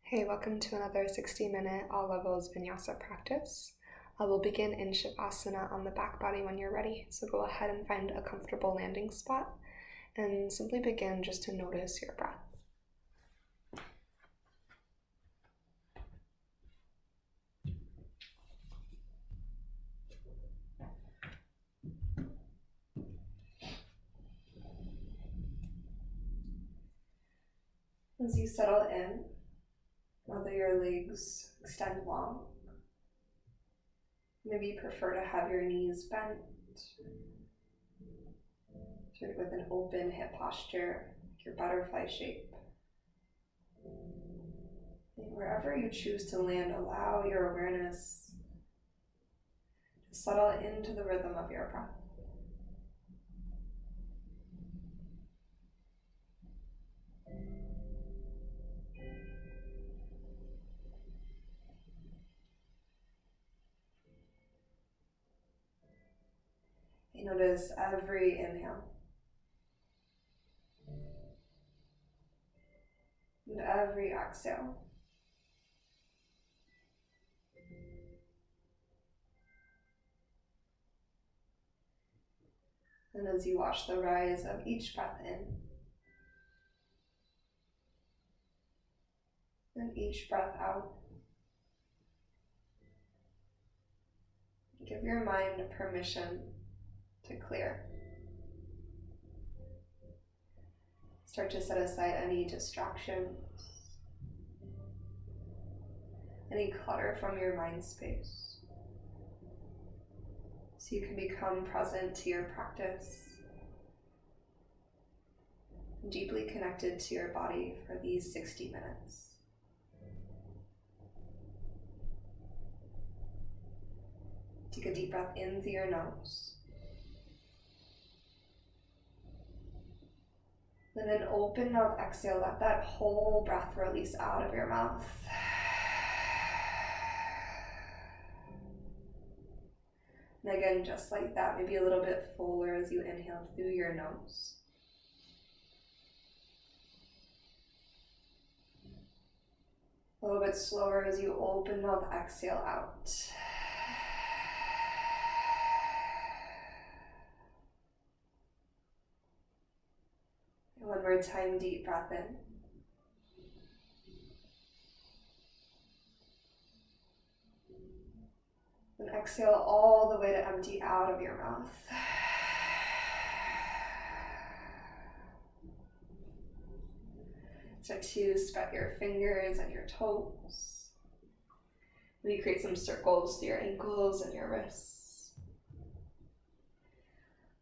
Hey, welcome to another 60-minute all levels Vinyasa practice. I will begin in Shavasana on the back body when you're ready. So go ahead and find a comfortable landing spot and simply begin just to notice your breath. As you settle in, whether your legs extend long, maybe you prefer to have your knees bent, sort of with an open hip posture, like your butterfly shape. And wherever you choose to land, allow your awareness to settle into the rhythm of your breath. You notice every inhale and every exhale. And as you watch the rise of each breath in and each breath out, give your mind permission to clear. Start to set aside any distractions, any clutter from your mind space, so you can become present to your practice, and deeply connected to your body for these 60 minutes. Take a deep breath in through your nose. Then an open mouth exhale, let that whole breath release out of your mouth. And again, just like that, maybe a little bit fuller as you inhale through your nose. A little bit slower as you open mouth exhale out. And one more time, deep breath in. And exhale all the way to empty out of your mouth. Start to spread your fingers and your toes. Maybe create some circles through your ankles and your wrists.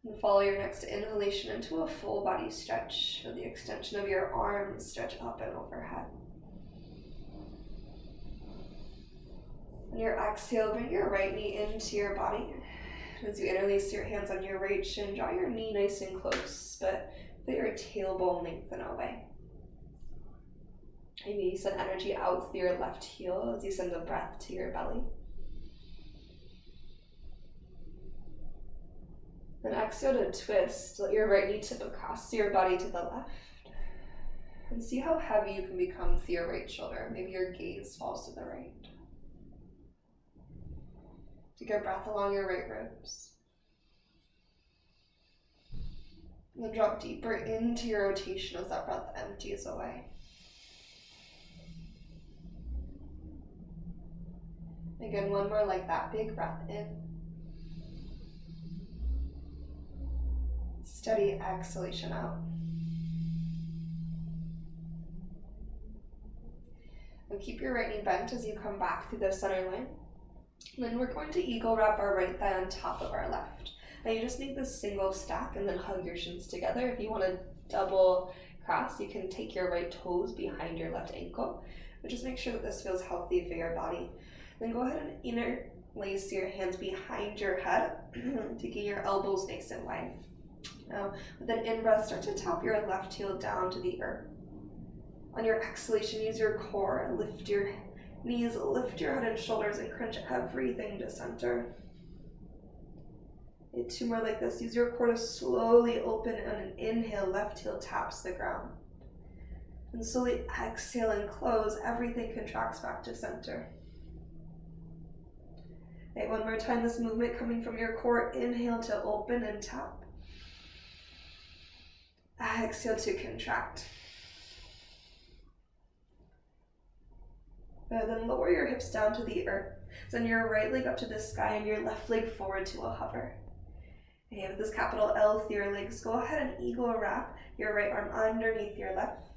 And follow your next inhalation into a full body stretch with the extension of your arms stretch up and overhead. On your exhale, bring your right knee into your body. As you interlace your hands on your right shin, draw your knee nice and close, but let your tailbone lengthen away. Maybe you send energy out through your left heel as you send a breath to your belly. Then exhale to twist. Let your right knee tip across your body to the left. And see how heavy you can become through your right shoulder. Maybe your gaze falls to the right. Take a breath along your right ribs. And then drop deeper into your rotation as that breath empties away. Again, one more like that. Big breath in. Steady exhalation out. And keep your right knee bent as you come back through the center line. And then we're going to eagle wrap our right thigh on top of our left. Now you just make this single stack and then hug your shins together. If you want to double cross, you can take your right toes behind your left ankle. But just make sure that this feels healthy for your body. Then go ahead and interlace your hands behind your head, taking your elbows nice and wide. Now, with an in-breath, start to tap your left heel down to the earth. On your exhalation, use your core, lift your knees, lift your head and shoulders, and crunch everything to center. And two more like this. Use your core to slowly open, and an inhale, left heel taps the ground. And slowly exhale and close. Everything contracts back to center. Okay, one more time, this movement coming from your core. Inhale to open and tap. Exhale to contract. And then lower your hips down to the earth. Send your right leg up to the sky and your left leg forward to a hover. Okay, with this capital L through your legs, go ahead and eagle wrap your right arm underneath your left.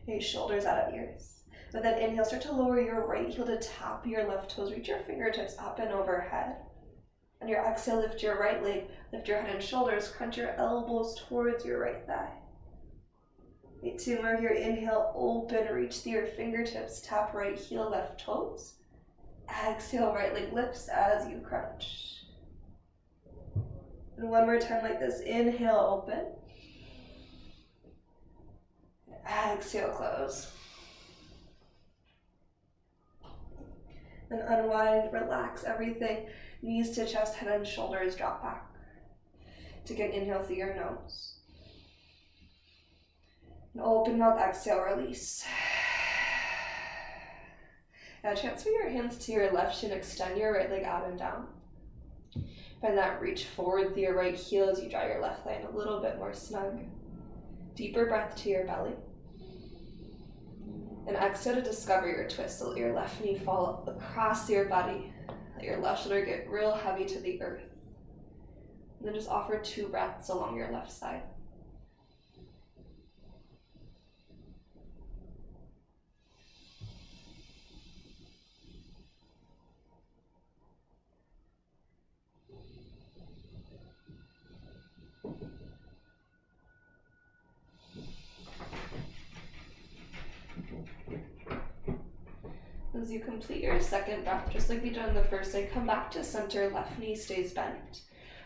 Okay, shoulders out of ears. But then inhale, start to lower your right heel to tap your left toes. Reach your fingertips up and overhead. On your exhale, lift your right leg, lift your head and shoulders, crunch your elbows towards your right thigh. Okay, 2 more here. Inhale, open, reach through your fingertips, tap right heel, left toes. Exhale, right leg lifts as you crunch. And one more time like this. Inhale, open. Exhale, close. And unwind, relax everything. Knees to chest, head and shoulders drop back. Take an inhale through your nose. And open mouth, exhale, release. Now transfer your hands to your left shin, extend your right leg out and down. Find that reach forward through your right heel as you draw your left thigh in a little bit more snug. Deeper breath to your belly. And exhale to discover your twist. So let your left knee fall across your body. Let your left shoulder get real heavy to the earth. And then just offer 2 breaths along your left side. As you complete your second breath, just like we did in the first leg, come back to center, left knee stays bent.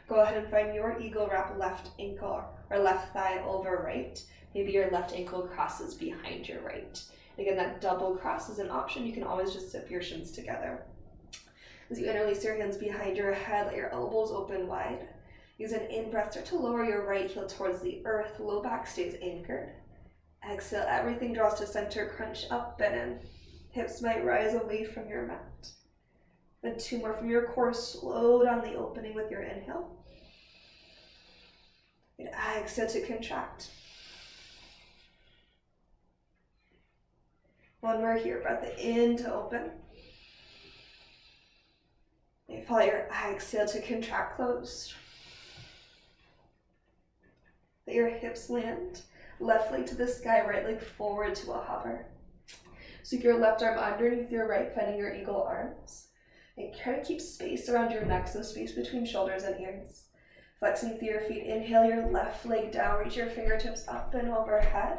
Go ahead and find your eagle wrap left ankle or left thigh over right. Maybe your left ankle crosses behind your right. Again, that double cross is an option. You can always just zip your shins together. As you interlace your hands behind your head, let your elbows open wide. Use an in-breath, start to lower your right heel towards the earth. Low back stays anchored. Exhale, everything draws to center, crunch up and in. Hips might rise away from your mat. Then 2 more from your core. Slow down the opening with your inhale. And exhale to contract. 1 more here. Breath in to open. And follow your exhale to contract, closed. Let your hips land. Left leg to the sky, right leg forward to a hover. Sweep your left arm underneath your right, finding your eagle arms. And try to keep space around your neck, so space between shoulders and ears. Flexing through your feet, inhale your left leg down, reach your fingertips up and overhead.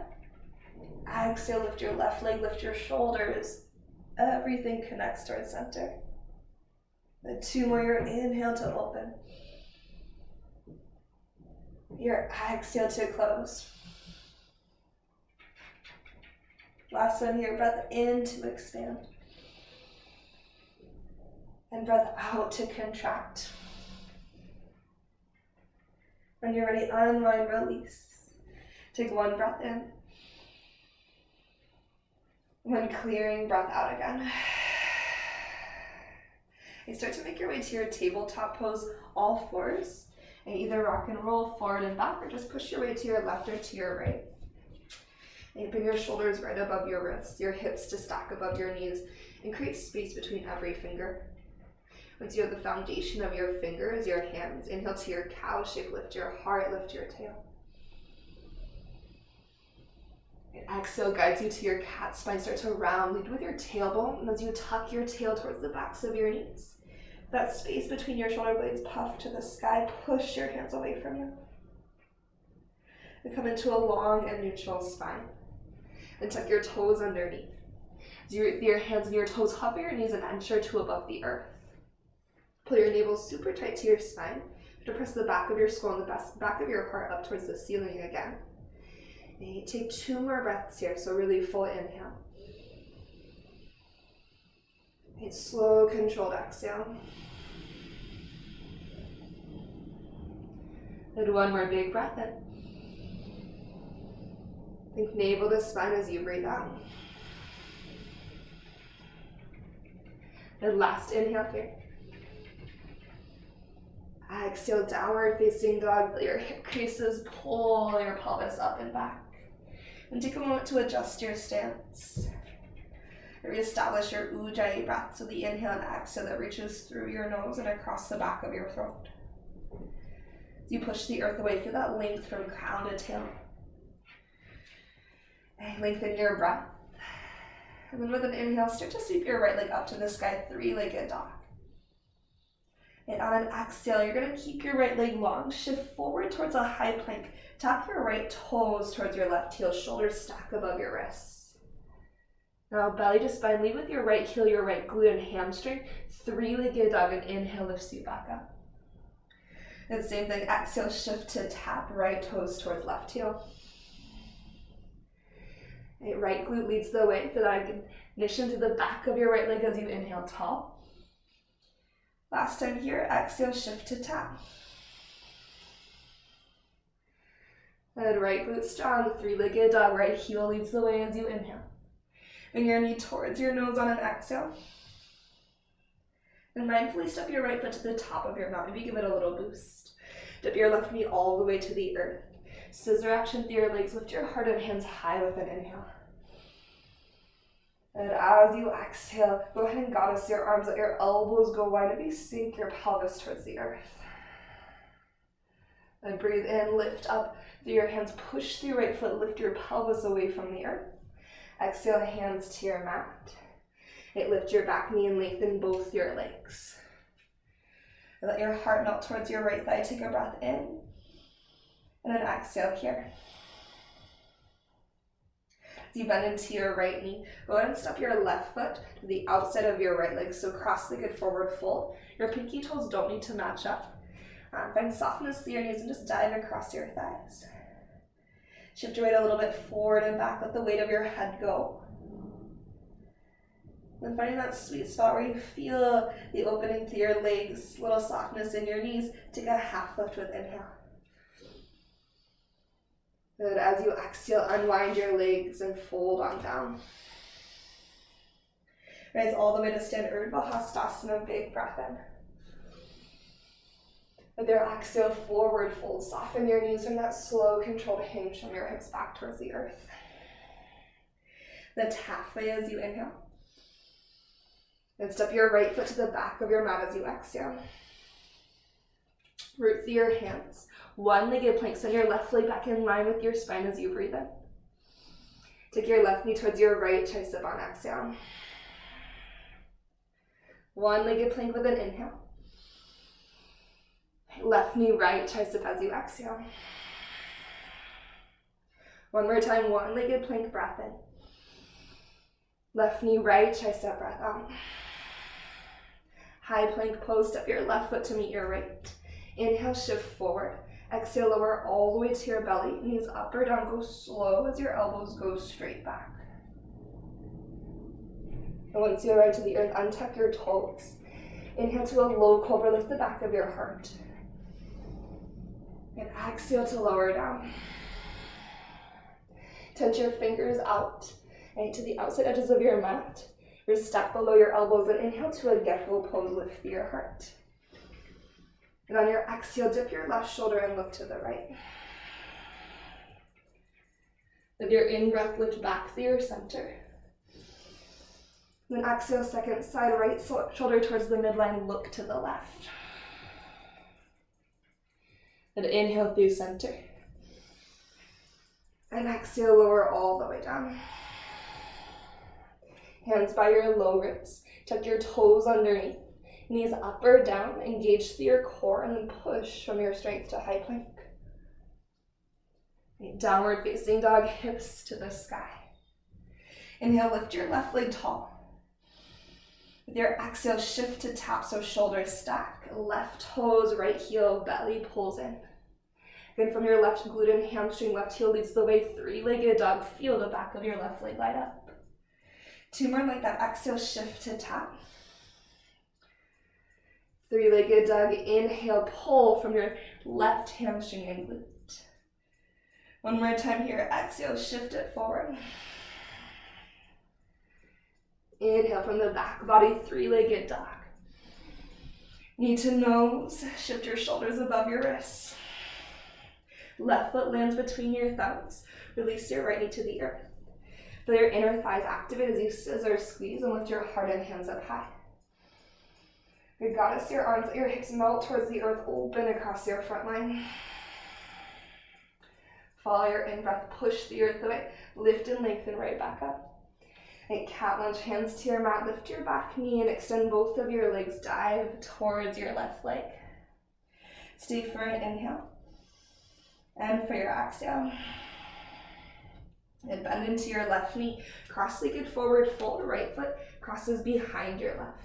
Exhale, lift your left leg, lift your shoulders. Everything connects towards center. Then 2 more, your inhale to open. Your exhale to close. Last one here, breath in to expand. And breath out to contract. When you're ready, unwind, release. Take 1 breath in. When clearing, breath out again. And start to make your way to your tabletop pose, all 4s. And either rock and roll forward and back, or just push your way to your left or to your right. And bring your shoulders right above your wrists, your hips to stack above your knees, and create space between every finger. Once you have the foundation of your fingers, your hands, inhale to your cow shape, lift your heart, lift your tail. And exhale guides you to your cat spine, start to round, lead with your tailbone, and as you tuck your tail towards the backs of your knees. That space between your shoulder blades puff to the sky, push your hands away from you. And come into a long and neutral spine. And tuck your toes underneath. As your hands and your toes hover your knees an inch or 2 above the earth. Pull your navel super tight to your spine. To press the back of your skull and the back of your heart up towards the ceiling again. And you take 2 more breaths here, so really full inhale. And slow, controlled exhale. And 1 more big breath in. Think navel to spine as you breathe out. And last inhale here. Exhale, downward facing dog. Feel your hip creases pull your pelvis up and back. And take a moment to adjust your stance. Reestablish your ujjayi breath, so the inhale and exhale that reaches through your nose and across the back of your throat. As you push the earth away, feel that length from crown to tail. And lengthen your breath. And then with an inhale, start to sweep your right leg up to the sky, three-legged dog. And on an exhale, you're going to keep your right leg long, shift forward towards a high plank. Tap your right toes towards your left heel, shoulders stack above your wrists. Now belly to spine, lead with your right heel, your right glute and hamstring. Three-legged dog, and inhale lifts you back up. And same thing, exhale, shift to tap right toes towards left heel. Right glute leads the way for that ignition to the back of your right leg as you inhale tall. Last time here, exhale, shift to tap. And right glute strong, three-legged dog, right heel leads the way as you inhale. Bring your knee towards your nose on an exhale. And mindfully step your right foot to the top of your mat. Maybe give it a little boost. Dip your left knee all the way to the earth. Scissor action through your legs. Lift your heart and hands high with an inhale. And as you exhale, go ahead and goddess your arms, let your elbows go wide. Maybe sink your pelvis towards the earth. And breathe in, lift up through your hands, push through your right foot, lift your pelvis away from the earth. Exhale, hands to your mat. Lift your back knee and lengthen both your legs. And let your heart melt towards your right thigh. Take a breath in. And then exhale here. As you bend into your right knee, go ahead and step your left foot to the outside of your right leg. So cross-legged forward fold. Your pinky toes don't need to match up. Find softness through your knees and just dive across your thighs. Shift your weight a little bit forward and back. Let the weight of your head go. Then finding that sweet spot where you feel the opening through your legs, little softness in your knees. Take a half lift with inhale. Good. As you exhale, unwind your legs and fold on down. Rise all the way to stand Urdhva Hastasana, big breath in. With your exhale, forward fold. Soften your knees from that slow, controlled hinge from your hips back towards the earth. Lift halfway as you inhale. And step your right foot to the back of your mat as you exhale. Root through your hands. One-legged plank. Send your left leg back in line with your spine as you breathe in. Take your left knee towards your right tricep on exhale. One-legged plank with an inhale. Left knee, right tricep as you exhale. One more time, one-legged plank, breath in. Left knee, right tricep, breath out. High plank pose, step your left foot to meet your right. Inhale, shift forward. Exhale, lower all the way to your belly. Knees up or down, go slow as your elbows go straight back. And once you arrive to the earth, untuck your toes. Inhale to a low cobra, lift the back of your heart. And exhale to lower down. Touch your fingers out, right, to the outside edges of your mat. Wrist stack below your elbows and inhale to a gecko pose, lift your heart. And on your exhale, dip your left shoulder and look to the right. With your in-breath, lift back through your center. Then exhale, second side, right shoulder towards the midline, look to the left. And inhale through center. And exhale, lower all the way down. Hands by your low ribs. Tuck your toes underneath. Knees up or down. Engage through your core and then push from your strength to high plank. Downward facing dog, hips to the sky. Inhale, lift your left leg tall. With your exhale, shift to tap, so shoulders stack. Left toes, right heel, belly pulls in. Again, from your left glute and hamstring, left heel leads the way, three-legged dog. Feel the back of your left leg light up. Two more like that. Exhale, shift to tap. Three-legged dog. Inhale, pull from your left hamstring and glute. One more time here. Exhale, shift it forward. Inhale from the back body, three-legged dog. Knee to nose, shift your shoulders above your wrists. Left foot lands between your thumbs. Release your right knee to the earth. Feel your inner thighs activate as you scissor squeeze and lift your heart and hands up high. Good goddess, your arms at your hips melt towards the earth, open across your front line. Follow your in-breath, push the earth away, lift and lengthen right back up. And cat lunge, hands to your mat, lift your back knee and extend both of your legs, dive towards your left leg. Stay for an inhale. And for your exhale. And bend into your left knee, cross-legged forward, fold right foot, crosses behind your left.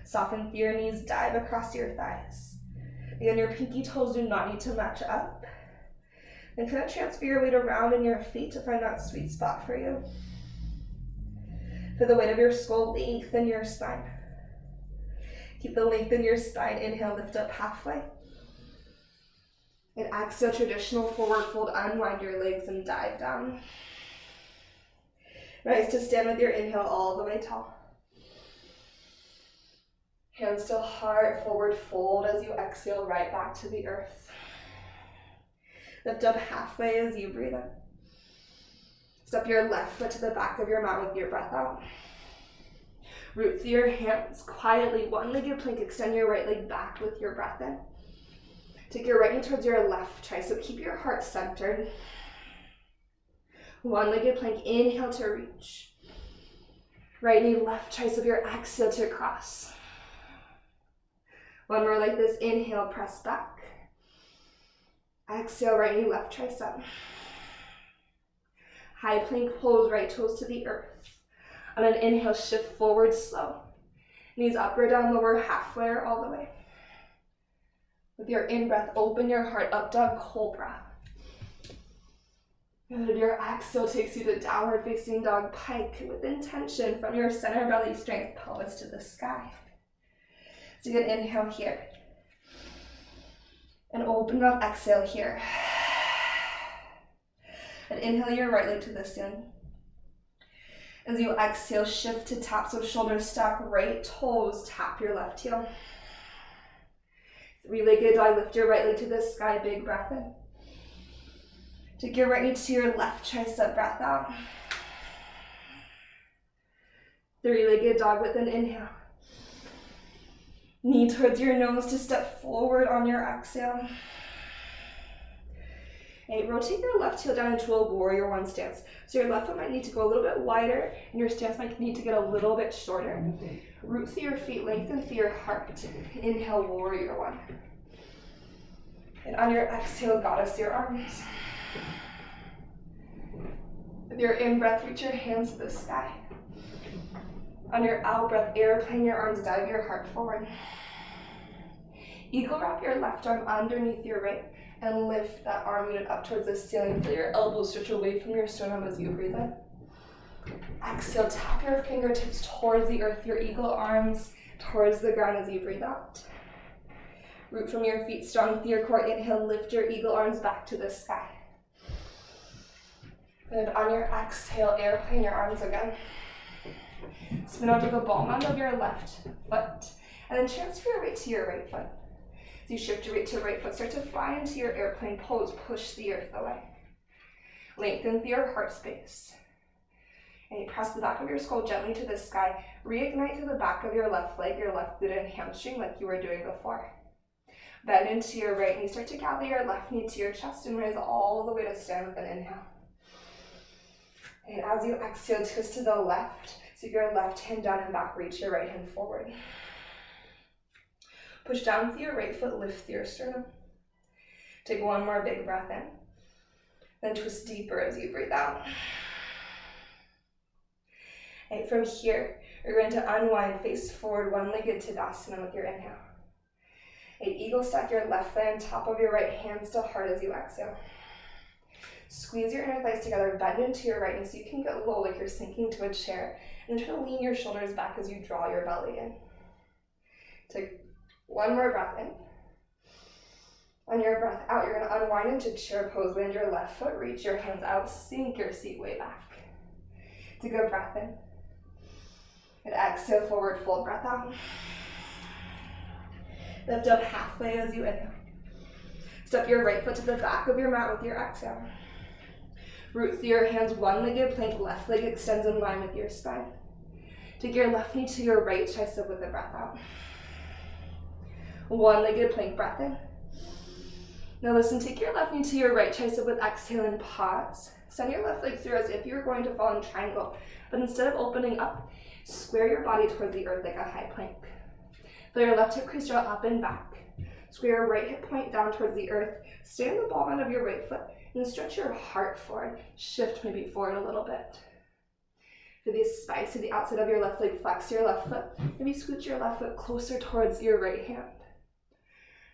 Soften through your knees, dive across your thighs. Again, your pinky toes do not need to match up. Then kind of transfer your weight around in your feet to find that sweet spot for you. Feel the weight of your skull lengthen your spine. Keep the length in your spine. Inhale, lift up halfway. And exhale, traditional forward fold, unwind your legs and dive down. Rise to stand with your inhale all the way tall. Hands to heart, forward fold as you exhale right back to the earth. Lift up halfway as you breathe in. Step your left foot to the back of your mat with your breath out. Root through your hands quietly, one-legged plank, extend your right leg back with your breath in. Take your right knee towards your left tricep, keep your heart centered. One-legged plank, inhale to reach. Right knee, left tricep, your exhale to cross. One more like this, inhale, press back. Exhale, right knee, left tricep. High plank pose, right toes to the earth. On an inhale, shift forward slow. Knees up or down, lower halfway or all the way. With your in-breath, open your heart, up dog, cobra. Good, your exhale takes you to downward facing dog, pike with intention from your center belly strength, pelvis to the sky. So you can inhale here. And open up, exhale here. And inhale your right leg to the ceiling. As you exhale, shift to tap, so shoulders stack, right toes, tap your left heel. Three-legged dog, lift your right leg to the sky, big breath in. Take your right knee to your left tricep, breath out. Three-legged dog with an inhale. Knee towards your nose to step forward on your exhale. Okay, rotate your left heel down into a warrior one stance. So your left foot might need to go a little bit wider, and your stance might need to get a little bit shorter. Root through your feet, lengthen through your heart. Inhale, warrior one. And on your exhale, goddess your arms. With your in-breath, reach your hands to the sky. On your out-breath, airplane your arms, dive your heart forward. Eagle wrap your left arm underneath your right and lift that arm unit up towards the ceiling. Feel your elbows stretch away from your sternum as you breathe in. Exhale, tap your fingertips towards the earth, your eagle arms towards the ground as you breathe out. Root from your feet, strong through your core. Inhale, lift your eagle arms back to the sky. And on your exhale, airplane your arms again. Spin onto the ball mound of your left foot, and then transfer your weight to your right foot. As you shift your weight to right foot, start to fly into your airplane pose, push the earth away. Lengthen through your heart space. And you press the back of your skull gently to the sky. Reignite to the back of your left leg, your left glute and hamstring like you were doing before. Bend into your right knee, start to gather your left knee to your chest and raise all the way to stand with an inhale. And as you exhale, twist to the left. So your left hand down and back, reach your right hand forward. Push down with your right foot, lift through your sternum. Take one more big breath in. Then twist deeper as you breathe out. And from here, you're going to unwind, face forward, one-legged Tadasana with your inhale. And eagle stack your left foot on top of your right, hands to heart as you exhale. Squeeze your inner thighs together, bend into your right knee so you can get low like you're sinking to a chair. And try to lean your shoulders back as you draw your belly in. Take one more breath in. On your breath out, you're gonna unwind into chair pose, land your left foot, reach your hands out, sink your seat way back. Take a breath in. And exhale, forward fold, breath out. Lift up halfway as you inhale. Step your right foot to the back of your mat with your exhale. Root through your hands, one-legged plank, left leg extends in line with your spine. Take your left knee to your right tricep with a breath out. One-legged plank, breath in. Now listen, take your left knee to your right tricep with exhale and pause. Send your left leg through as if you were going to fall in triangle, but instead of opening up, square your body towards the earth like a high plank. Feel your left hip crease draw up and back. Square your right hip point down towards the earth. Stay on the ball end of your right foot and stretch your heart forward. Shift maybe forward a little bit. For these spikes to the outside of your left leg, flex your left foot. Maybe scoot your left foot closer towards your right hand.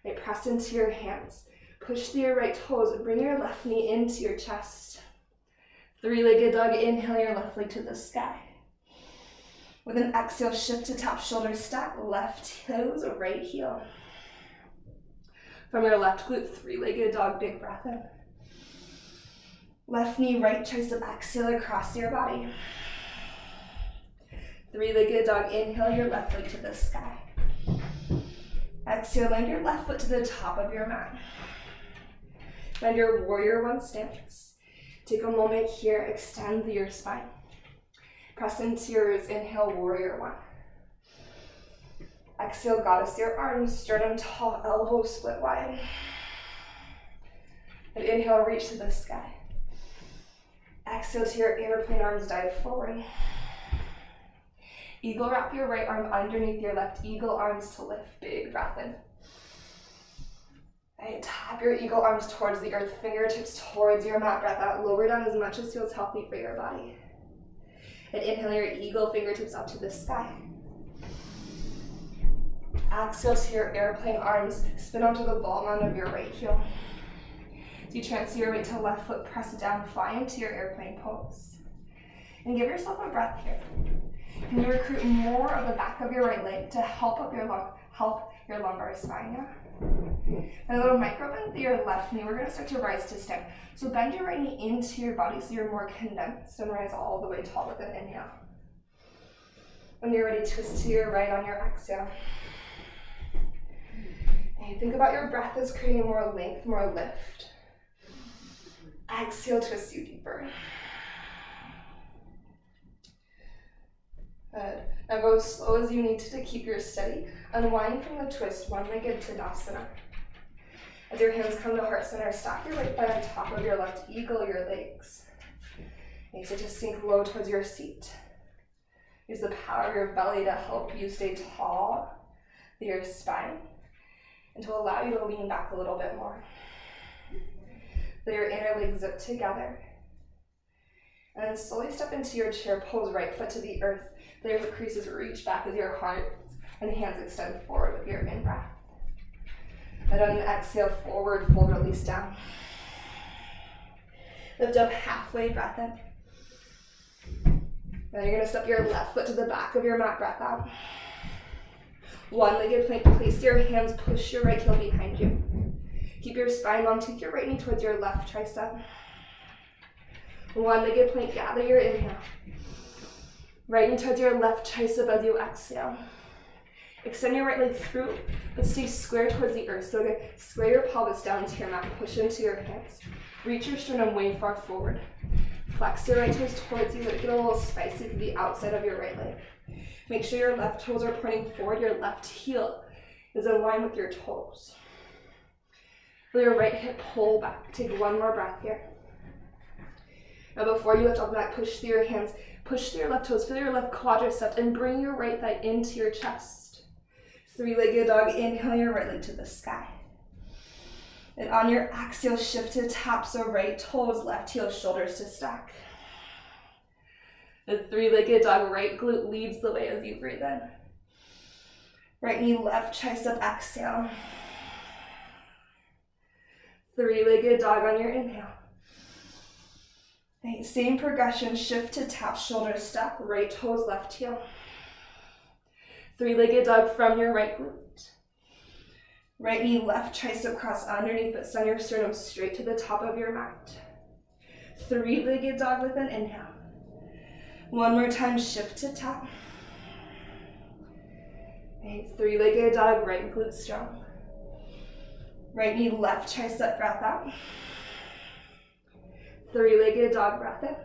Right, press into your hands. Push through your right toes. Bring your left knee into your chest. Three-legged dog. Inhale your left leg to the sky. With an exhale, shift to top shoulder stack. Left toes, right heel. From your left glute, three-legged dog, big breath in. Left knee, right tricep, exhale across your body. Three-legged dog, inhale your left leg to the sky. Exhale, land your left foot to the top of your mat. Find your warrior one stance. Take a moment here, extend your spine. Press into yours, inhale, warrior one. Exhale, goddess your arms, sternum tall, elbows split wide. And inhale, reach to the sky. Exhale to your airplane arms, dive forward. Eagle, wrap your right arm underneath your left, eagle arms to lift, big breath in. And tap your eagle arms towards the earth, fingertips towards your mat, breath out, lower down as much as feels healthy for your body. And inhale your eagle, fingertips up to the sky. Exhale to your airplane arms, spin onto the ball end of your right heel. As you transfer your right to left foot, press down, fly into your airplane pose. And give yourself a breath here. Can you recruit more of the back of your right leg to help your lumbar spine, yeah? And a little micro bend through your left knee. We're gonna start to rise to stand. So bend your right knee into your body so you're more condensed and rise all the way tall with an inhale. When you're ready, twist to your right on your exhale. And think about your breath as creating more length, more lift. Exhale, twist you deeper. Good. Now go as slow as you need to keep your steady. Unwind from the twist, one-legged Tadasana. As your hands come to heart center, stack your right foot on top of your left, eagle your legs. And so just sink low towards your seat. Use the power of your belly to help you stay tall through your spine and to allow you to lean back a little bit more. Feel your inner legs zip together. And then slowly step into your chair pose, right foot to the earth. Feel your creases reach back as your heart and hands extend forward with your in-breath. And on an exhale, forward fold, release down. Lift up halfway, breath in. Then you're gonna step your left foot to the back of your mat, breath out. One-legged plank, place your hands, push your right heel behind you. Keep your spine long, take your right knee towards your left tricep. One-legged plank, gather your inhale. Right knee towards your left tricep as you exhale. Extend your right leg through, but stay square towards the earth. So again, square your pelvis down to your mat, push into your hands. Reach your sternum way far forward. Flex your right toes towards you, let it get a little spicy to the outside of your right leg. Make sure your left toes are pointing forward, your left heel is in line with your toes. Feel your right hip pull back. Take one more breath here. Now before you lift up back, push through your hands, push through your left toes, feel your left quadricep, and bring your right thigh into your chest. Three-legged dog, inhale your right leg to the sky. And on your exhale, shift to tap, so right toes, left heel, shoulders to stack. The three-legged dog, right glute leads the way as you breathe in. Right knee, left tricep, exhale. Three-legged dog on your inhale. Okay, same progression, shift to tap, shoulders stack, right toes, left heel. Three-legged dog from your right glute. Right knee, left tricep cross underneath it. Send your sternum straight to the top of your mat. Three-legged dog with an inhale. One more time, shift to tap. Okay, three-legged dog, right glute strong. Right knee, left tricep, breath out. Three-legged dog, breath in.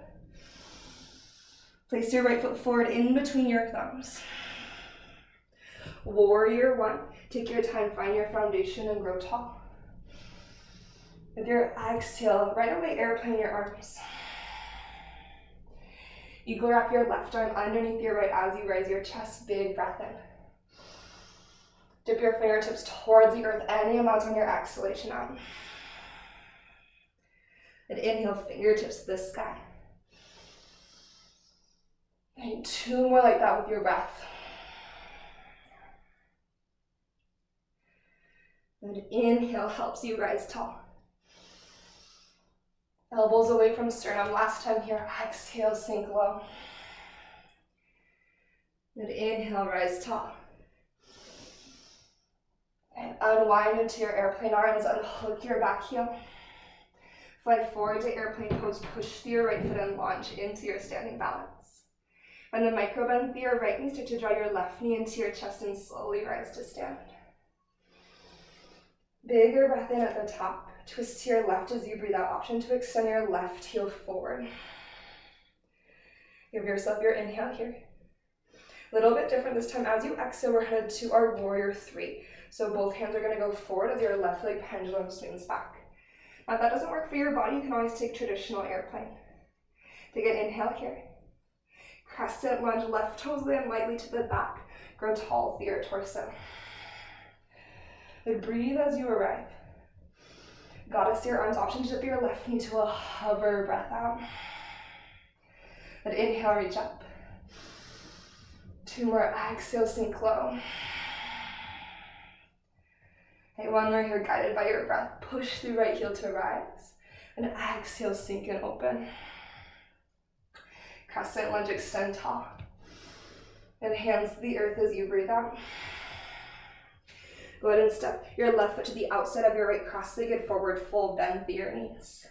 Place your right foot forward in between your thumbs. Warrior one. Take your time, find your foundation and grow tall. With your exhale, right away airplane your arms. Eagle wrap your left arm underneath your right as you raise your chest, big breath in. Dip your fingertips towards the earth, any amount on your exhalation out. And inhale, fingertips to the sky. And two more like that with your breath. And inhale helps you rise tall. Elbows away from sternum. Last time here, exhale, sink low. And inhale, rise tall. And unwind into your airplane arms, unhook your back heel. Fly forward to airplane pose, push through your right foot and launch into your standing balance. When the micro bend through your right knee, start to draw your left knee into your chest and slowly rise to stand. Bigger breath in at the top. Twist to your left as you breathe out. Option to extend your left heel forward. Give yourself your inhale here. A little bit different this time. As you exhale, we're headed to our warrior three. So both hands are going to go forward as your left leg pendulum swings back. Now if that doesn't work for your body, you can always take traditional airplane. Take an inhale here. Crescent lunge, left toes land lightly to the back. Grow tall through your torso. Then breathe as you arrive. Goddess your arms, option to dip your left knee to a hover breath out. Then inhale, reach up. Two more, exhale, sink low. Okay, one more here, guided by your breath. Push through right heel to rise. And exhale, sink and open. Crescent lunge, extend tall. And hands to the earth as you breathe out. Go ahead and step your left foot to the outside of your right, cross-legged forward fold, bend through your knees.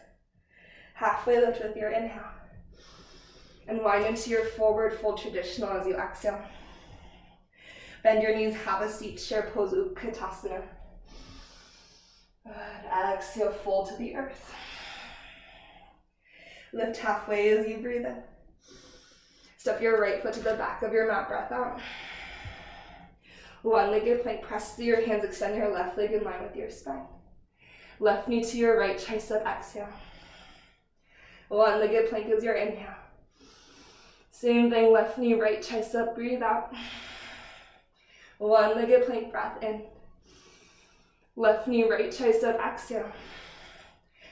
Halfway lift with your inhale. And wind into your forward fold traditional as you exhale. Bend your knees, have a seat, chair pose, Utkatasana. Good. Exhale, fold to the earth. Lift halfway as you breathe in. Step your right foot to the back of your mat, breath out. One-legged plank, press through your hands, extend your left leg in line with your spine. Left knee to your right, tricep, exhale. One-legged plank is your inhale. Same thing, left knee, right tricep, breathe out. One-legged plank, breath in. Left knee, right tricep, exhale.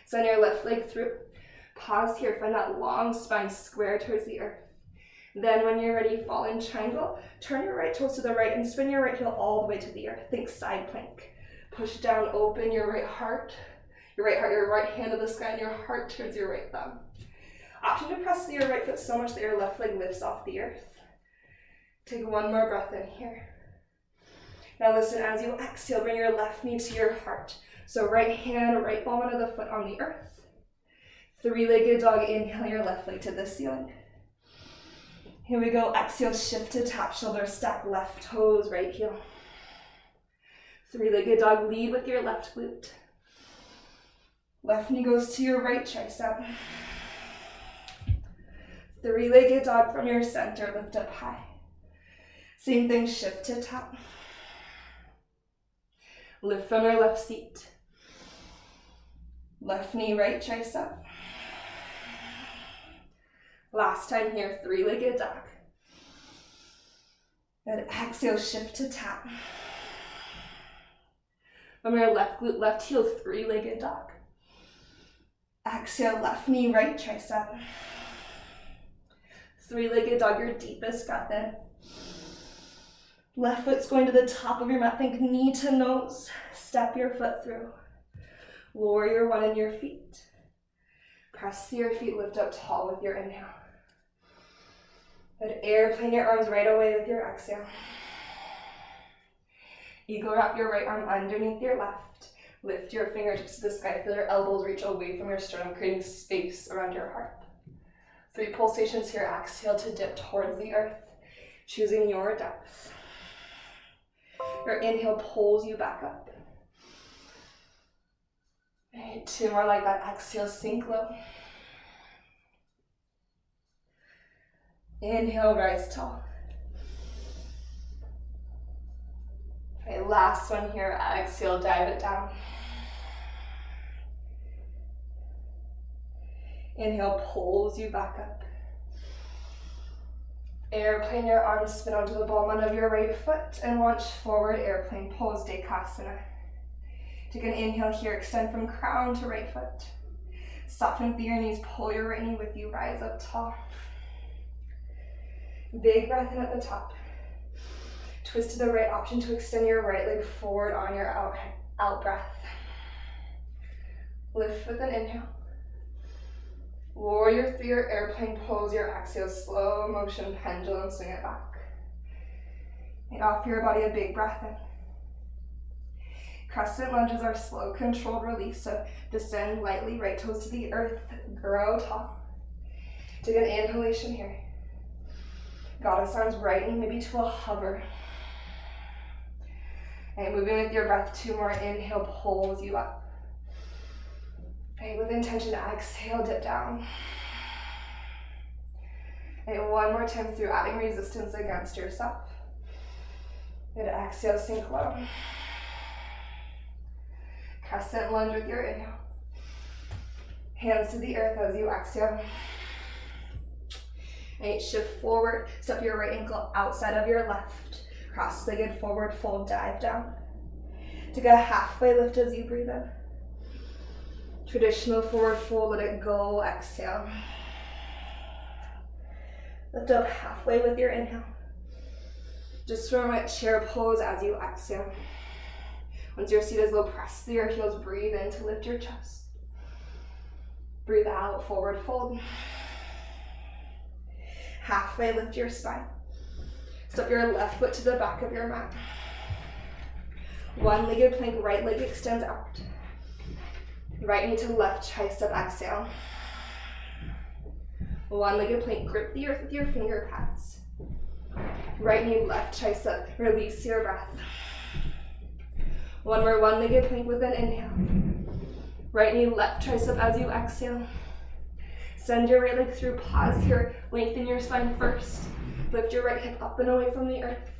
Send your left leg through. Pause here, find that long spine square towards the earth. Then when you're ready, fall in triangle. Turn your right toes to the right and spin your right heel all the way to the earth. Think side plank. Push down, open your right hand to the sky and your heart towards your right thumb. Option to press your right foot so much that your left leg lifts off the earth. Take one more breath in here. Now listen, as you exhale, bring your left knee to your heart. So right hand, right palm of the foot on the earth. Three-legged dog, inhale your left leg to the ceiling. Here we go, exhale, shift to tap, shoulder stack, left toes, right heel. Three-legged dog, lead with your left glute. Left knee goes to your right tricep. Three-legged dog from your center, lift up high. Same thing, shift to tap. Lift from your left seat. Left knee, right tricep. Last time here, three-legged dog. And exhale, shift to tap. From your left glute, left heel, three-legged dog. Exhale, left knee, right tricep. Three-legged dog, your deepest breath in. Left foot's going to the top of your mat. Think knee to nose. Step your foot through. Warrior one in your feet. Press to your feet, lift up tall with your inhale. Good. Airplane your arms right away with your exhale. Eagle wrap your right arm underneath your left. Lift your fingertips to the sky. Feel your elbows reach away from your sternum, creating space around your heart. 3 pulsations here. Exhale to dip towards the earth, choosing your depth. Your inhale pulls you back up. Right, 2 more like that. Exhale, sink low. Inhale, rise tall. Okay, last one here. Exhale, dive it down. Inhale pulls you back up. Airplane your arms, spin onto the ball of your right foot and launch forward, airplane pose, Dekasana. Take an inhale here, extend from crown to right foot. Soften through your knees, pull your right knee with you, rise up tall. Big breath in at the top. Twist to the right, option to extend your right leg forward on your out breath. Lift with an inhale. Warrior 3 or airplane pose, your exhale, slow motion pendulum, swing it back. And off your body, a big breath in. Crescent lunges are slow, controlled release, so descend lightly, right toes to the earth, grow tall. Take an inhalation here. Goddess arms right knee, maybe to a hover. And moving with your breath, 2 more, inhale, pulls you up. Okay, with intention, exhale, dip down. And 1 more time through, adding resistance against yourself. And exhale, sink low. Crescent lunge with your inhale. Hands to the earth as you exhale. And shift forward, step your right ankle outside of your left. Cross-legged forward fold, dive down. Take a halfway lift as you breathe in. Traditional forward fold, let it go, exhale. Lift up halfway with your inhale. Just from a chair pose as you exhale. Once your seat is low, press through your heels, breathe in to lift your chest. Breathe out, forward fold. Halfway lift your spine. Step your left foot to the back of your mat. One-legged plank, right leg extends out. Right knee to left tricep, exhale. One-legged plank, grip the earth with your finger pads. Right knee, left tricep, release your breath. 1 more one-legged plank with an inhale. Right knee, left tricep as you exhale. Send your right leg through, pause here, lengthen your spine first. Lift your right hip up and away from the earth.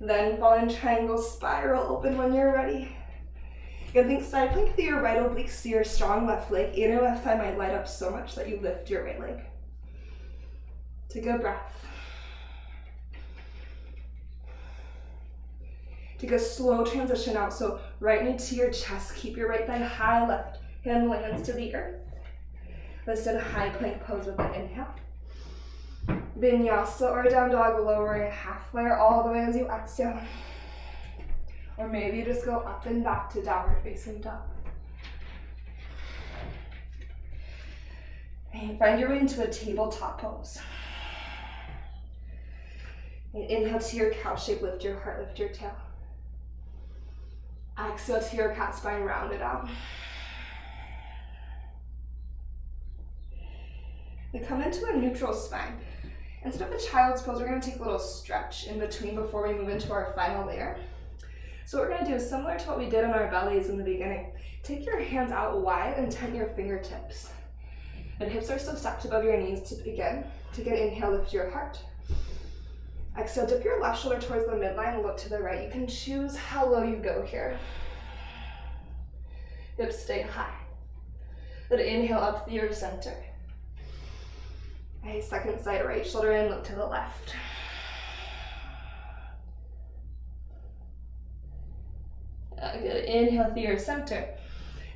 Then fall in triangle, spiral open when you're ready. You can think side plank through your right oblique, see your strong left leg. Inner left thigh might light up so much that you lift your right leg. Take a breath. Take a slow transition out, so right knee to your chest, keep your right thigh high, left hand lands to the earth. Listen, high plank pose with an inhale. Vinyasa or down dog, lowering halfway or all the way as you exhale. Or maybe you just go up and back to downward facing dog. And find your way into a tabletop pose. And inhale to your cow shape, lift your heart, lift your tail. Exhale to your cat spine, round it out. We come into a neutral spine. Instead of a child's pose, we're going to take a little stretch in between before we move into our final layer. So what we're going to do is similar to what we did on our bellies in the beginning. Take your hands out wide and tent your fingertips. And hips are still stacked above your knees to begin. Take an inhale, lift your heart. Exhale, dip your left shoulder towards the midline, look to the right. You can choose how low you go here. Hips stay high. Then inhale up through your center. Okay, second side, right shoulder in, look to the left. Good, inhale through your center.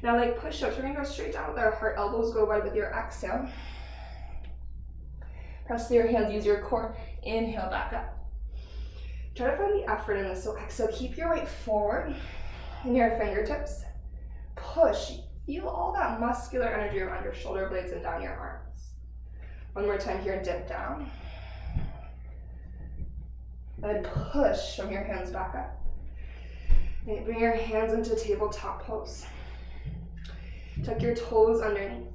Now like push-ups, we're gonna go straight down with our heart, elbows go wide with your exhale. Press through your hands, use your core, inhale back up. Try to find the effort in this, so exhale, keep your weight forward in your fingertips. Push, feel all that muscular energy around your shoulder blades and down your arms. One more time here, dip down. And push from your hands back up. Okay, bring your hands into tabletop pose. Tuck your toes underneath.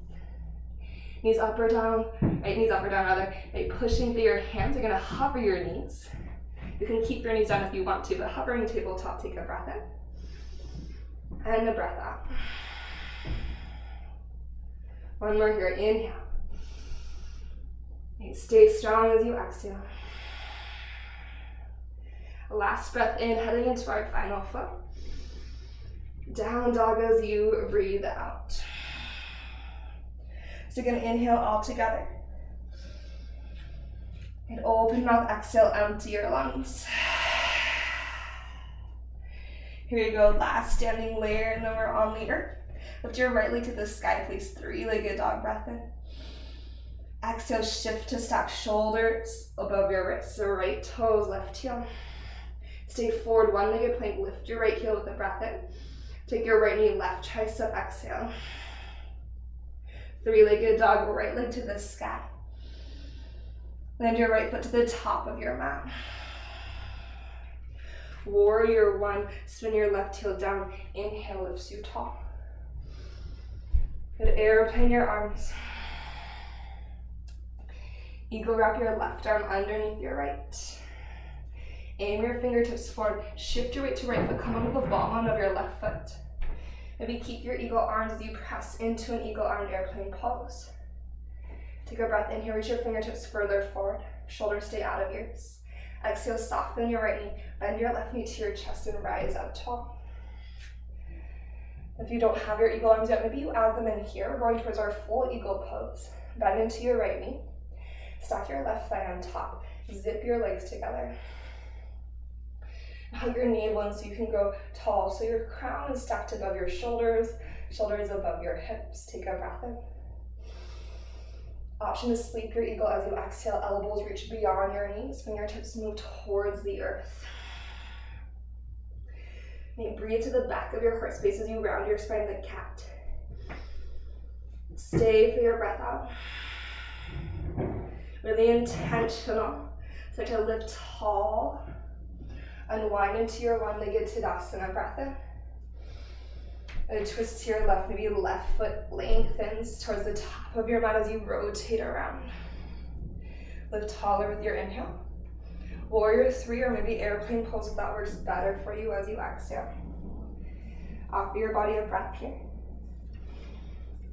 Knees up or down, right knees up or down rather. Right, pushing through your hands, you're gonna hover your knees. You can keep your knees down if you want to, but hovering tabletop, take a breath in. And a breath out. One more here, inhale. Right, stay strong as you exhale. Last breath in, heading into our final flow. Down dog as you breathe out. So you're gonna inhale all together. And open mouth, exhale, empty your lungs. Here you go, last standing layer, and then we're on the earth. Lift your right leg to the sky, please. Three-legged dog, breath in. Exhale, shift to stack shoulders above your wrists. So right toes, left heel. Stay forward, one-legged plank. Lift your right heel with a breath in. Take your right knee, left tricep, exhale. Three-legged dog, right leg to the sky. Land your right foot to the top of your mat. Warrior one, spin your left heel down. Inhale, lifts you tall. Good, airplane your arms. Eagle wrap your left arm underneath your right. Aim your fingertips forward. Shift your weight to right foot. Come onto the bottom of your left foot. Maybe keep your eagle arms as you press into an eagle arm airplane pose. Take a breath in here. Reach your fingertips further forward. Shoulders stay out of ears. Exhale, soften your right knee. Bend your left knee to your chest and rise up tall. If you don't have your eagle arms yet, maybe you add them in here. We're going towards our full eagle pose. Bend into your right knee. Stack your left thigh on top. Zip your legs together. Hug your navel in so you can grow tall. So your crown is stacked above your shoulders, shoulders above your hips. Take a breath in. Option to sleep your eagle as you exhale. Elbows reach beyond your knees. Fingertips move towards the earth. And breathe to the back of your heart space as you round your spine like cat. Stay for your breath out. Really intentional. Start to lift tall. Unwind into your one-legged Tadasana, breath in. And twist to your left, maybe left foot lengthens towards the top of your mat as you rotate around. Lift taller with your inhale. Warrior three, or maybe airplane pose if that works better for you as you exhale. Offer your body a breath here.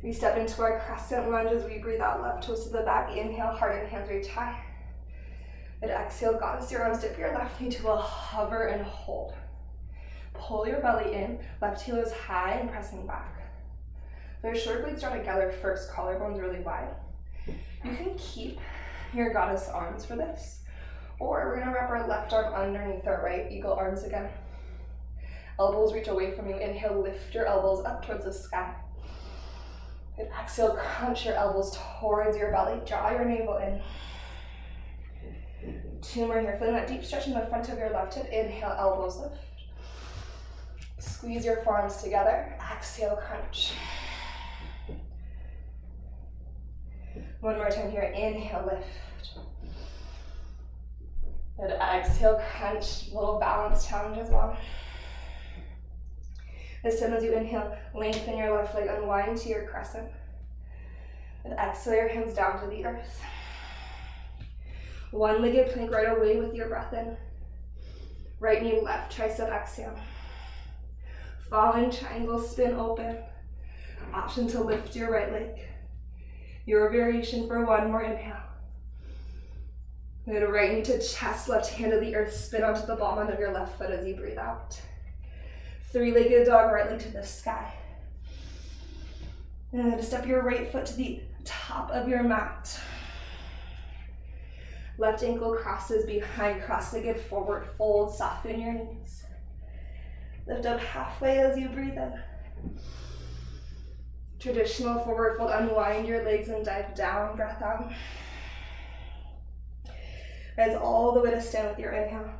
We step into our crescent lunge as we breathe out, left toes to the back. Inhale, heart and hands reach high. And exhale, goddess your arms, dip your left knee to a hover and hold. Pull your belly in, left heel is high and pressing back. Their shoulder blades draw together first, collarbones really wide. You can keep your goddess arms for this, or we're gonna wrap our left arm underneath our right, eagle arms again. Elbows reach away from you. Inhale, lift your elbows up towards the sky. And exhale, crunch your elbows towards your belly. Draw your navel in. Two more here. Feeling that deep stretch in the front of your left hip. Inhale, elbows lift. Squeeze your forearms together. Exhale, crunch. One more time here. Inhale, lift. And exhale, crunch. Little balance challenge as well. This time as you inhale, lengthen your left leg, unwind to your crescent. And exhale your hands down to the earth. One-legged plank right away with your breath in. Right knee, left tricep, exhale. Falling triangle, spin open. Option to lift your right leg. Your variation for one more inhale. Good, right knee to chest, left hand to the earth, spin onto the bottom of your left foot as you breathe out. Three-legged dog, right leg to the sky. And then step your right foot to the top of your mat. Left ankle crosses behind, cross-legged forward fold, soften your knees. Lift up halfway as you breathe in. Traditional forward fold, unwind your legs and dive down, breath out. Rise all the way to stand with your inhale.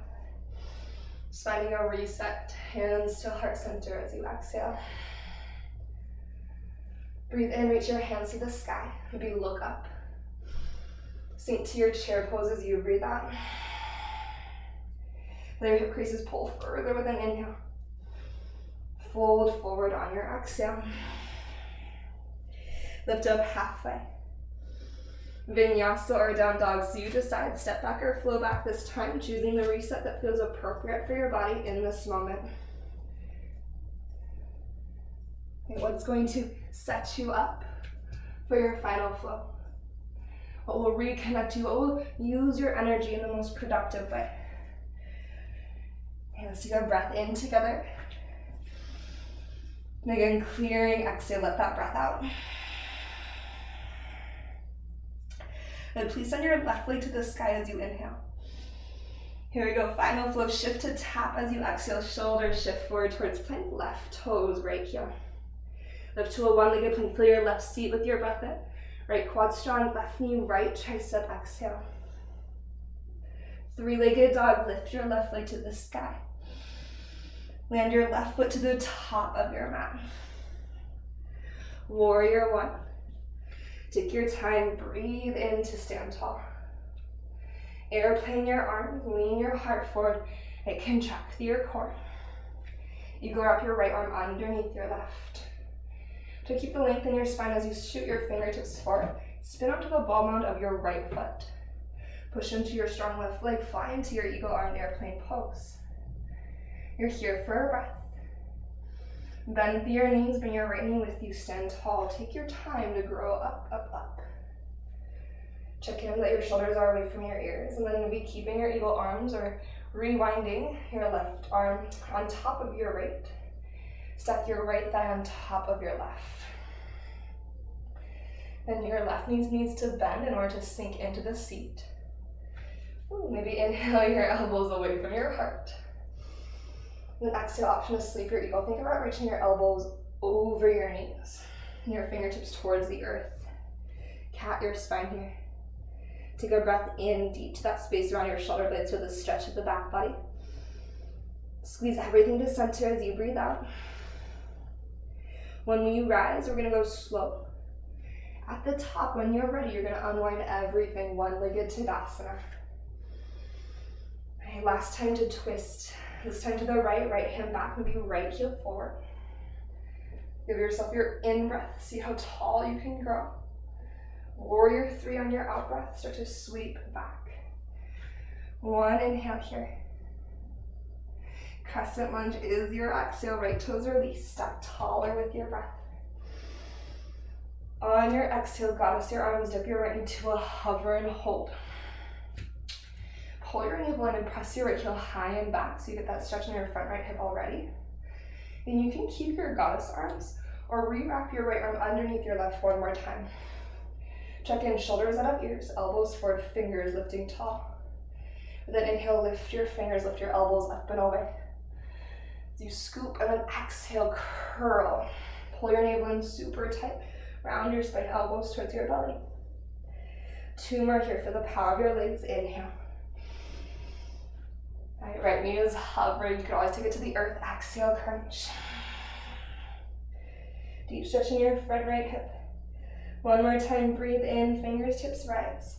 Just finding a reset, hands to heart center as you exhale. Breathe in, reach your hands to the sky. Maybe look up. Sink to your chair pose as you breathe out. Let your hip creases pull further with an inhale. Fold forward on your exhale. Lift up halfway. Vinyasa or down dog, so you decide, step back or flow back this time, choosing the reset that feels appropriate for your body in this moment. Okay, what's going to set you up for your final flow? What will reconnect you? What will use your energy in the most productive way? Okay, let's take a breath in together. And again, clearing, exhale, let that breath out. And please send your left leg to the sky as you inhale. Here we go, final flow, shift to tap as you exhale, shoulders shift forward towards plank, left toes, right heel. Lift to a one-legged plank, feel your left seat with your breath in. Right quad strong, left knee, right tricep, exhale. Three-legged dog, lift your left leg to the sky. Land your left foot to the top of your mat. Warrior one. Take your time, breathe in to stand tall. Airplane your arms, lean your heart forward, and contract through your core. You go up your right arm underneath your left. To keep the length in your spine as you shoot your fingertips forward, spin onto the ball mound of your right foot. Push into your strong left leg, fly into your eagle arm airplane pose. You're here for a breath. Bend through your knees, bring your right knee with you, stand tall. Take your time to grow up, up, up. Check in that your shoulders are away from your ears, and then maybe keeping your eagle arms or rewinding your left arm on top of your right. Stack your right thigh on top of your left. And your left knee needs to bend in order to sink into the seat. Ooh, maybe inhale your elbows away from your heart. An exhale option is sleep your eagle. Think about reaching your elbows over your knees and your fingertips towards the earth. Cat your spine here. Take a breath in deep to that space around your shoulder blades, feel the stretch of the back body. Squeeze everything to center as you breathe out. When we rise, we're gonna go slow. At the top, when you're ready, you're gonna unwind everything, one-legged Tadasana. Okay, last time to twist. This time to the right hand back, maybe right heel forward. Give yourself your in-breath, see how tall you can grow. Warrior three on your out-breath, start to sweep back. One inhale here. Crescent lunge is your exhale, right toes release, step taller with your breath. On your exhale, goddess your arms, dip your right knee to a hover and hold. Pull your navel in and press your right heel high and back so you get that stretch in your front right hip already. And you can keep your goddess arms or re-wrap your right arm underneath your left one more time. Check in, shoulders out of ears, elbows forward, fingers lifting tall. And then inhale, lift your fingers, lift your elbows up and away. As you scoop and then exhale, curl. Pull your navel in super tight, round your spine, elbows towards your belly. Two more here for the power of your legs, inhale. All right knee is hovering, you can always take it to the earth, exhale, crunch. Deep stretch in your front right hip. One more time, breathe in, fingertips rise.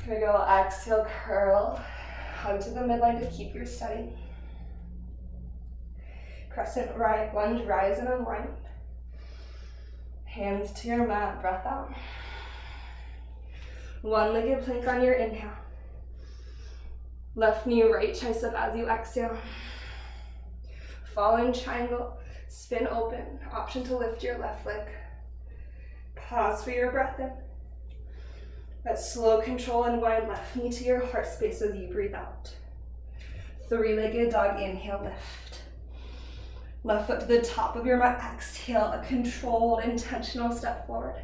Here we go, exhale, curl. Hug to the midline to keep your steady. Crescent right, lunge, rise and unwind. Hands to your mat, breath out. One-legged plank on your inhale. Left knee, right tricep as you exhale. Fallen triangle, spin open. Option to lift your left leg. Pause for your breath in. That slow control and wind left knee to your heart space as you breathe out. Three-legged dog, inhale, lift. Left foot to the top of your mat, exhale, a controlled, intentional step forward.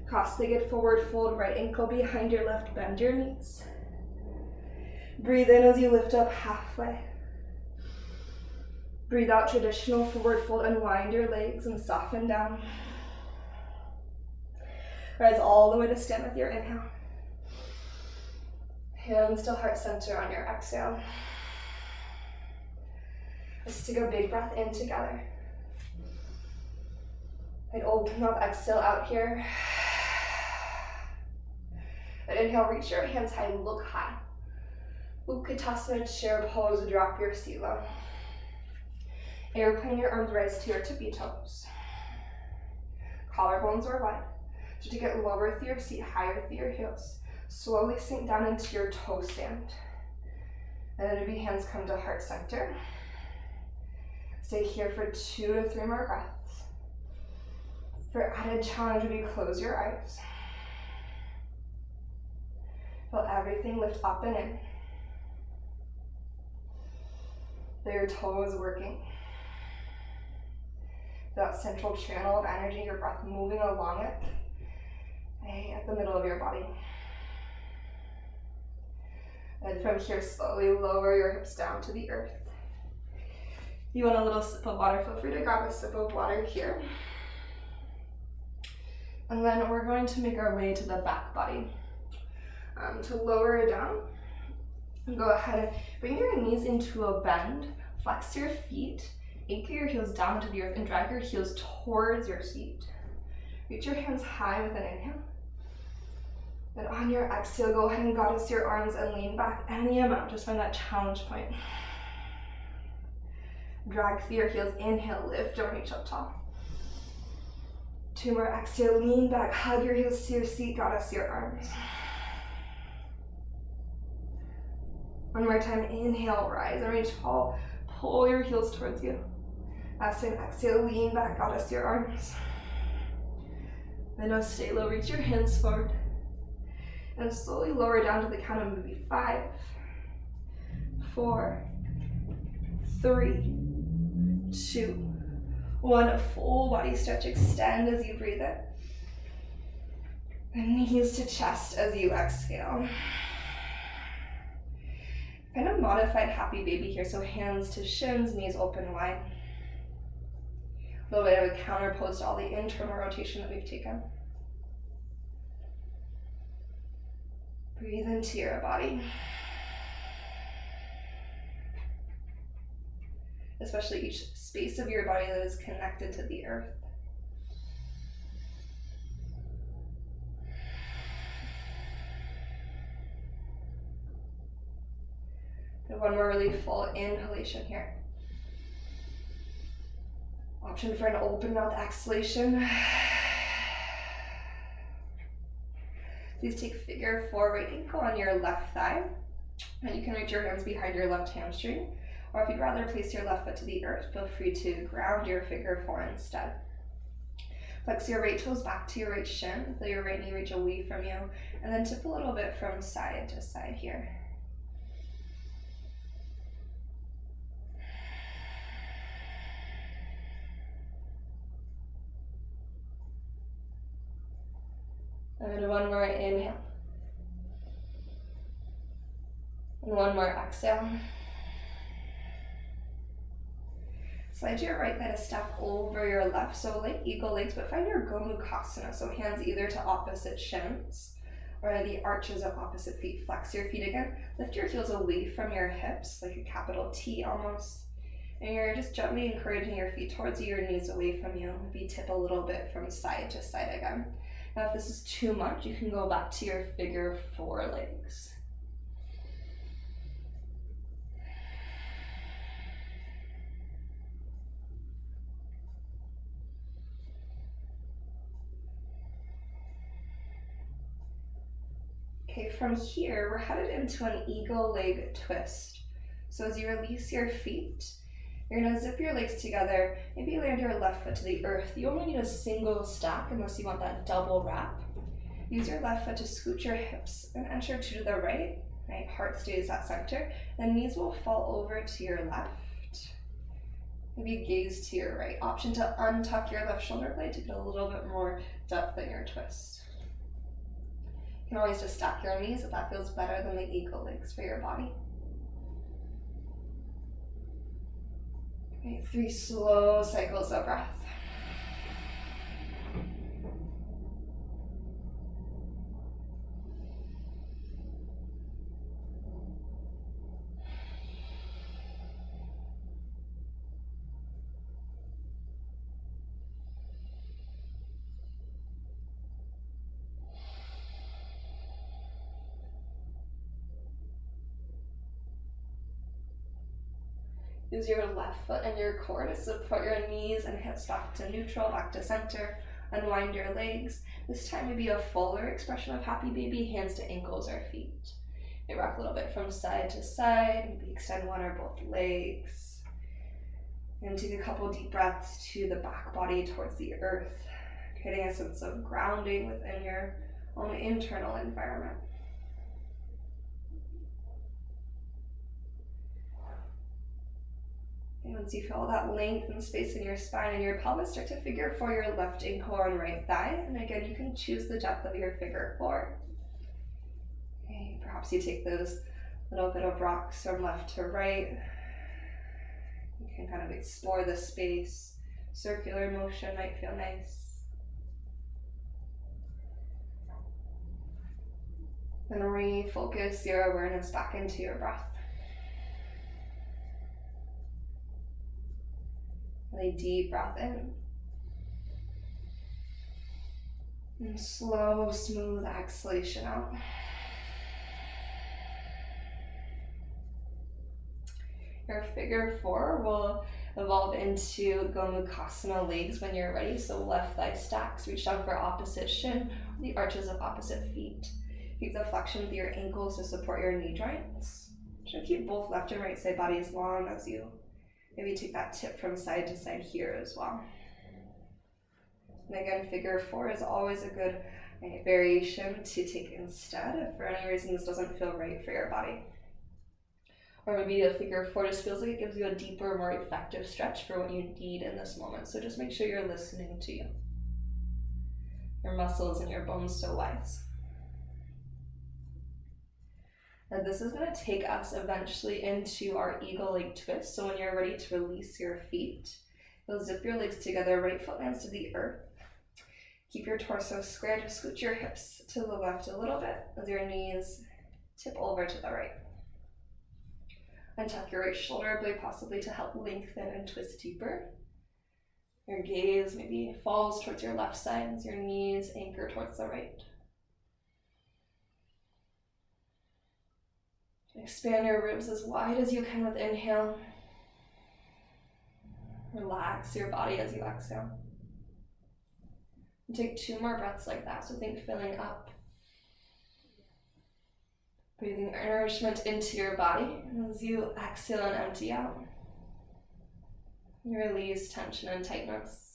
Cross-legged forward fold, right ankle behind your left, bend your knees. Breathe in as you lift up halfway. Breathe out, traditional forward fold, unwind your legs and soften down. Rise all the way to stand with your inhale. Hands to heart center on your exhale. Let's take a big breath in together. And open mouth, exhale out here. And inhale, reach your hands high, look high. Utkatasana, chair pose, drop your seat low. Airplane your arms, rise to your tippy toes. Collarbones are wide. So to get lower through your seat, higher through your heels. Slowly sink down into your toe stand. And then maybe hands come to heart center. Stay here for 2 to 3 more breaths. For added challenge, maybe close your eyes. Feel everything lift up and in. Feel your toes working. That central channel of energy, your breath moving along it, at the middle of your body. And from here, slowly lower your hips down to the earth. If you want a little sip of water, feel free to grab a sip of water here. And then we're going to make our way to the back body. To lower it down, go ahead and bring your knees into a bend, flex your feet, anchor your heels down to the earth, and drag your heels towards your seat. Reach your hands high with an inhale. And on your exhale, go ahead and goddess your arms and lean back any amount. Just find that challenge point. Drag through your heels. Inhale, lift and reach up tall. 2 more. Exhale, lean back, hug your heels to your seat, goddess your arms. 1 more time. Inhale, rise and reach tall. Pull your heels towards you. Last time, exhale, lean back, goddess your arms. Then now stay low, reach your hands forward. And slowly lower down to the count of maybe 5, 4, 3, 2, 1. A full body stretch. Extend as you breathe in. And knees to chest as you exhale. Kind of modified happy baby here. So hands to shins, knees open wide. A little bit of a counter pose to all the internal rotation that we've taken. Breathe into your body. Especially each space of your body that is connected to the earth. And 1 more really full inhalation here. Option for an open mouth exhalation. Please take figure 4 right ankle on your left thigh. And you can reach your hands behind your left hamstring. Or if you'd rather place your left foot to the earth, feel free to ground your figure 4 instead. Flex your right toes back to your right shin. Feel your right knee reach away from you. And then tip a little bit from side to side here. And 1 more inhale. And 1 more exhale. Slide your right thigh to step over your left, so like eagle legs, but find your Gomukhasana, so hands either to opposite shins or the arches of opposite feet. Flex your feet again. Lift your heels away from your hips, like a capital T almost. And you're just gently encouraging your feet towards you, your knees away from you. Maybe tip a little bit from side to side again. Now if this is too much, you can go back to your figure 4 legs. Okay, from here, we're headed into an eagle leg twist. So as you release your feet, you're gonna zip your legs together, maybe land your left foot to the earth. You only need a single stack unless you want that double wrap. Use your left foot to scoot your hips and enter 2 to the right, heart stays at center. Then knees will fall over to your left. Maybe gaze to your right. Option to untuck your left shoulder blade to get a little bit more depth in your twist. You can always just stack your knees if that feels better than the eagle legs for your body. 3 slow cycles of breath. Use your left foot and your core to support your knees and hips back to neutral, back to center. Unwind your legs. This time maybe a fuller expression of happy baby, hands to ankles or feet. Maybe rock a little bit from side to side. Maybe extend one or both legs. And take a couple deep breaths to the back body towards the earth, creating a sense of grounding within your own internal environment. And once you feel that length and space in your spine and your pelvis, start to figure four your left ankle and right thigh. And again, you can choose the depth of your figure four. Okay, perhaps you take those little bit of rocks from left to right. You can kind of explore the space. Circular motion might feel nice. Then refocus your awareness back into your breath. Really deep breath in. And slow, smooth exhalation out. Your figure four will evolve into Gomukhasana legs when you're ready. So left thigh stacks, reach down for opposite shin, the arches of opposite feet. Keep the flexion with your ankles to support your knee joints. Try to keep both left and right side body as long as you maybe take that tip from side to side here as well. And again, figure four is always a good variation to take instead if for any reason this doesn't feel right for your body. Or maybe a figure four just feels like it gives you a deeper, more effective stretch for what you need in this moment. So just make sure you're listening to you. Your muscles and your bones so wise. And this is going to take us eventually into our eagle leg twist. So when you're ready to release your feet, you'll zip your legs together, right foot lands to the earth. Keep your torso square, just scoot your hips to the left a little bit as your knees tip over to the right. And tuck your right shoulder blade possibly to help lengthen and twist deeper. Your gaze maybe falls towards your left side as your knees anchor towards the right. Expand your ribs as wide as you can with inhale. Relax your body as you exhale. And take 2 more breaths like that. So think filling up. Breathing nourishment into your body. And as you exhale and empty out, you release tension and tightness.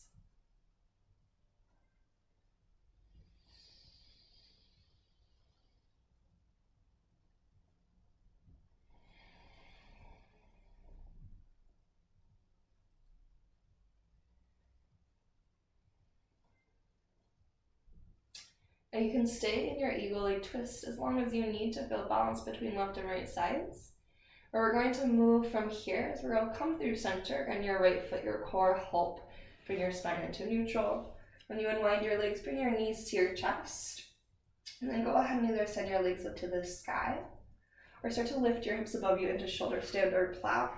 And you can stay in your eagle leg twist as long as you need to feel balance between left and right sides. Or we're going to move from here, so we're going to come through center, and your right foot, your core, help bring your spine into neutral. When you unwind your legs, bring your knees to your chest. And then go ahead and either send your legs up to the sky, or start to lift your hips above you into shoulder stand or plow.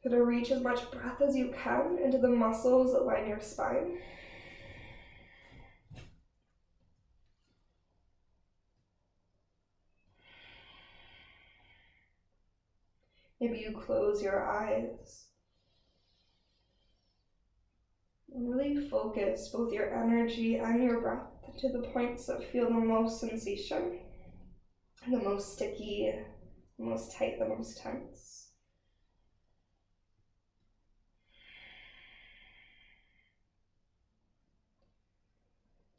Try to reach as much breath as you can into the muscles that line your spine. Maybe you close your eyes. And really focus both your energy and your breath to the points that feel the most sensation, the most sticky, the most tight, the most tense.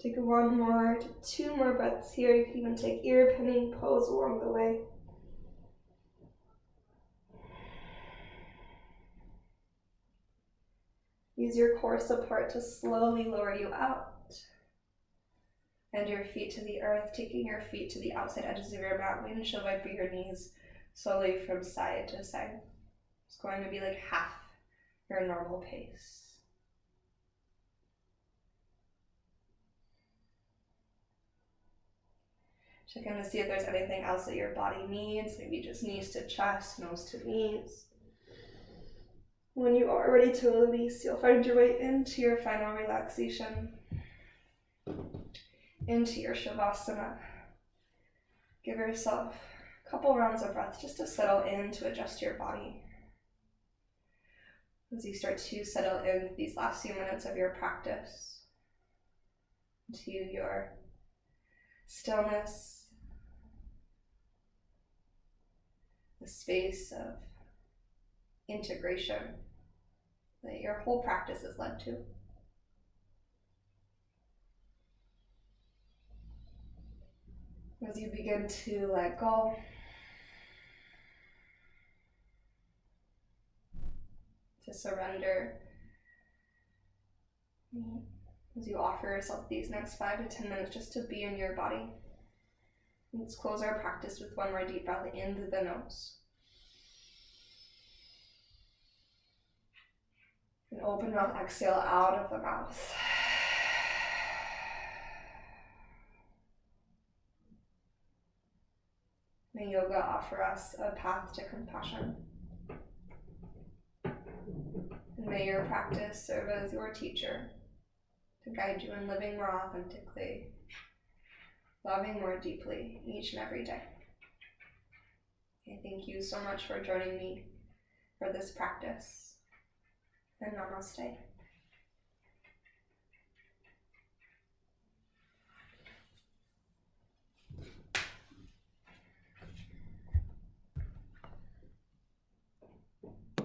Take 1 more to 2 more breaths here. You can even take ear pinning pose along the way. Use your core support to slowly lower you out. And your feet to the earth, taking your feet to the outside edges of your mat. Windshield wiper your knees slowly from side to side. It's going to be like half your normal pace. Check in to see if there's anything else that your body needs, maybe just knees to chest, nose to knees. When you are ready to release, you'll find your way into your final relaxation, into your Shavasana. Give yourself Couple rounds of breath just to settle in, to adjust your body. As you start to settle in these last few minutes of your practice, to your stillness, the space of integration that your whole practice is led to. As you begin to let go, to surrender, as you offer yourself these next 5 to 10 minutes just to be in your body. Let's close our practice with one more deep breath in through the nose. And open mouth, exhale out of the mouth. May yoga offer us a path to compassion. And may your practice serve as your teacher to guide you in living more authentically, loving more deeply each and every day. Okay, thank you so much for joining me for this practice. And namaste.